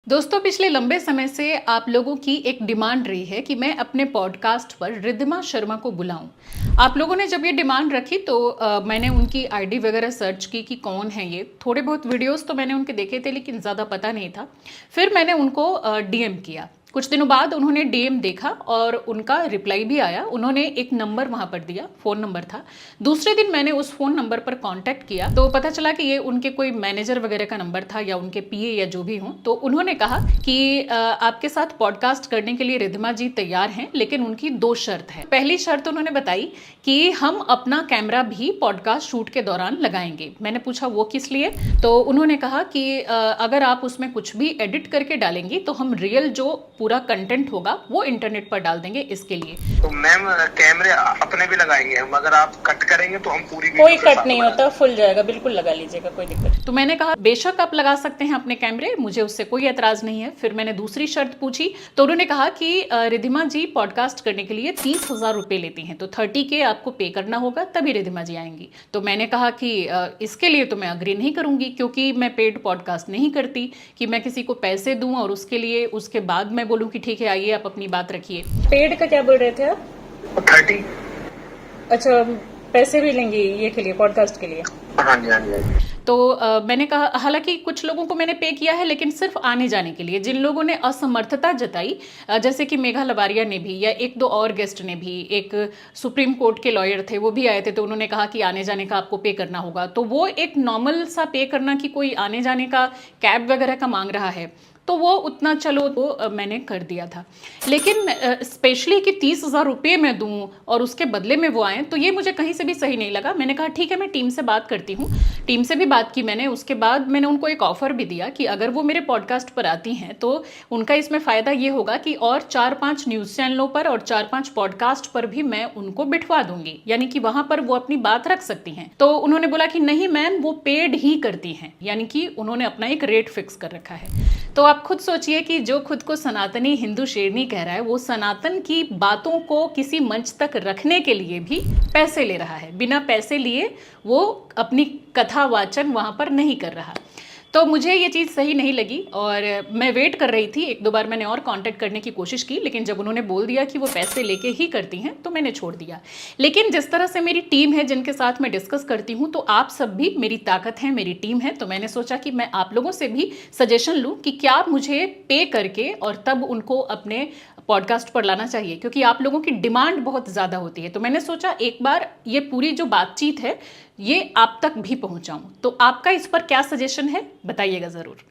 दोस्तों, पिछले लंबे समय से आप लोगों की एक डिमांड रही है कि मैं अपने पॉडकास्ट पर रिद्धिमा शर्मा को बुलाऊं। आप लोगों ने जब ये डिमांड रखी तो मैंने उनकी आईडी वगैरह सर्च की कि कौन है ये। थोड़े बहुत वीडियोस तो मैंने उनके देखे थे लेकिन ज़्यादा पता नहीं था। फिर मैंने उनको डीएम किया। कुछ दिनों बाद उन्होंने डीएम देखा और उनका रिप्लाई भी आया। उन्होंने एक नंबर वहाँ पर दिया, फ़ोन नंबर था। दूसरे दिन मैंने उस फ़ोन नंबर पर कांटेक्ट किया तो पता चला कि ये उनके कोई मैनेजर वगैरह का नंबर था या उनके पीए या जो भी हों। तो उन्होंने कहा कि आपके साथ पॉडकास्ट करने के लिए रिद्धिमा जी तैयार हैं, लेकिन उनकी 2 शर्त है। पहली शर्त उन्होंने बताई कि हम अपना कैमरा भी पॉडकास्ट शूट के दौरान लगाएंगे। मैंने पूछा वो किस लिए? तो उन्होंने कहा कि अगर आप उसमें कुछ भी एडिट करके डालेंगी तो हम रियल जो पूरा कंटेंट होगा वो इंटरनेट पर डाल देंगे, इसके लिए। तो मैम कैमरे अपने भी लगाएंगे हम, अगर आप कट करेंगे तो हम पूरी कोई कट नहीं होता, फुल जाएगा, बिल्कुल लगा लीजिएगा, कोई दिक्कत। तो मैंने कहा बेशक आप लगा सकते हैं अपने कैमरे, मुझे उससे कोई एतराज नहीं है। फिर मैंने दूसरी शर्त पूछी तो उन्होंने कहा कि रिद्धिमा जी पॉडकास्ट करने के लिए 30,000 रुपए लेती हैं, तो 30K आपको पे करना होगा तभी रिद्धिमा जी आएंगी। तो मैंने कहा कि इसके लिए तो मैं अग्री नहीं करूंगी, क्योंकि मैं पेड पॉडकास्ट नहीं करती कि मैं किसी को पैसे दूं और उसके लिए उसके बाद मैं बोलूं कि ठीक है आइए आप अपनी बात रखिए। पेड का क्या बोल रहे थे आप? 30। अच्छा, पैसे भी लेंगे ये के लिए, पॉडकास्ट के लिए? हाँ जी, हाँ जी। तो मैंने कहा, हालांकि कुछ लोगों को मैंने पे किया है लेकिन सिर्फ आने जाने के लिए। जिन लोगों ने असमर्थता जताई, जैसे कि मेघा लबारिया ने भी या 1-2 और गेस्ट ने भी, एक सुप्रीम कोर्ट के लॉयर थे वो भी आए थे, तो उन्होंने कहा कि आने जाने का आपको पे करना होगा। तो वो एक नॉर्मल सा पे करना कि कोई आने जाने का कैब वगैरह का मांग रहा है तो वो उतना चलो वो मैंने कर दिया था। लेकिन स्पेशली कि 30,000 रुपये मैं दूं और उसके बदले में वो आएँ, तो ये मुझे कहीं से भी सही नहीं लगा। मैंने कहा ठीक है मैं टीम से बात करती हूँ। टीम से भी बात की मैंने। उसके बाद मैंने उनको एक ऑफ़र भी दिया कि अगर वो मेरे पॉडकास्ट पर आती हैं तो उनका इसमें फ़ायदा ये होगा कि और 4-5 न्यूज़ चैनलों पर और 4-5 पॉडकास्ट पर भी मैं उनको बिठवा दूंगी, यानी कि वहाँ पर वो अपनी बात रख सकती हैं। तो उन्होंने बोला कि नहीं मैम, वो पेड ही करती हैं, यानी कि उन्होंने अपना एक रेट फिक्स कर रखा है। तो आप खुद सोचिए कि जो खुद को सनातनी हिंदू शेरनी कह रहा है, वो सनातन की बातों को किसी मंच तक रखने के लिए भी पैसे ले रहा है। बिना पैसे लिए वो अपनी कथा वाचन वहाँ पर नहीं कर रहा। तो मुझे ये चीज़ सही नहीं लगी और मैं वेट कर रही थी। 1-2 बार मैंने और कांटेक्ट करने की कोशिश की, लेकिन जब उन्होंने बोल दिया कि वो पैसे लेके ही करती हैं तो मैंने छोड़ दिया। लेकिन जिस तरह से मेरी टीम है जिनके साथ मैं डिस्कस करती हूँ, तो आप सब भी मेरी ताकत हैं, मेरी टीम है। तो मैंने सोचा कि मैं आप लोगों से भी सजेशन लूँ कि क्या मुझे पे करके और तब उनको अपने पॉडकास्ट पर लाना चाहिए, क्योंकि आप लोगों की डिमांड बहुत ज़्यादा होती है। तो मैंने सोचा एक बार ये पूरी जो बातचीत है ये आप तक भी पहुंचाऊं। तो आपका इस पर क्या सजेशन है, बताइएगा ज़रूर।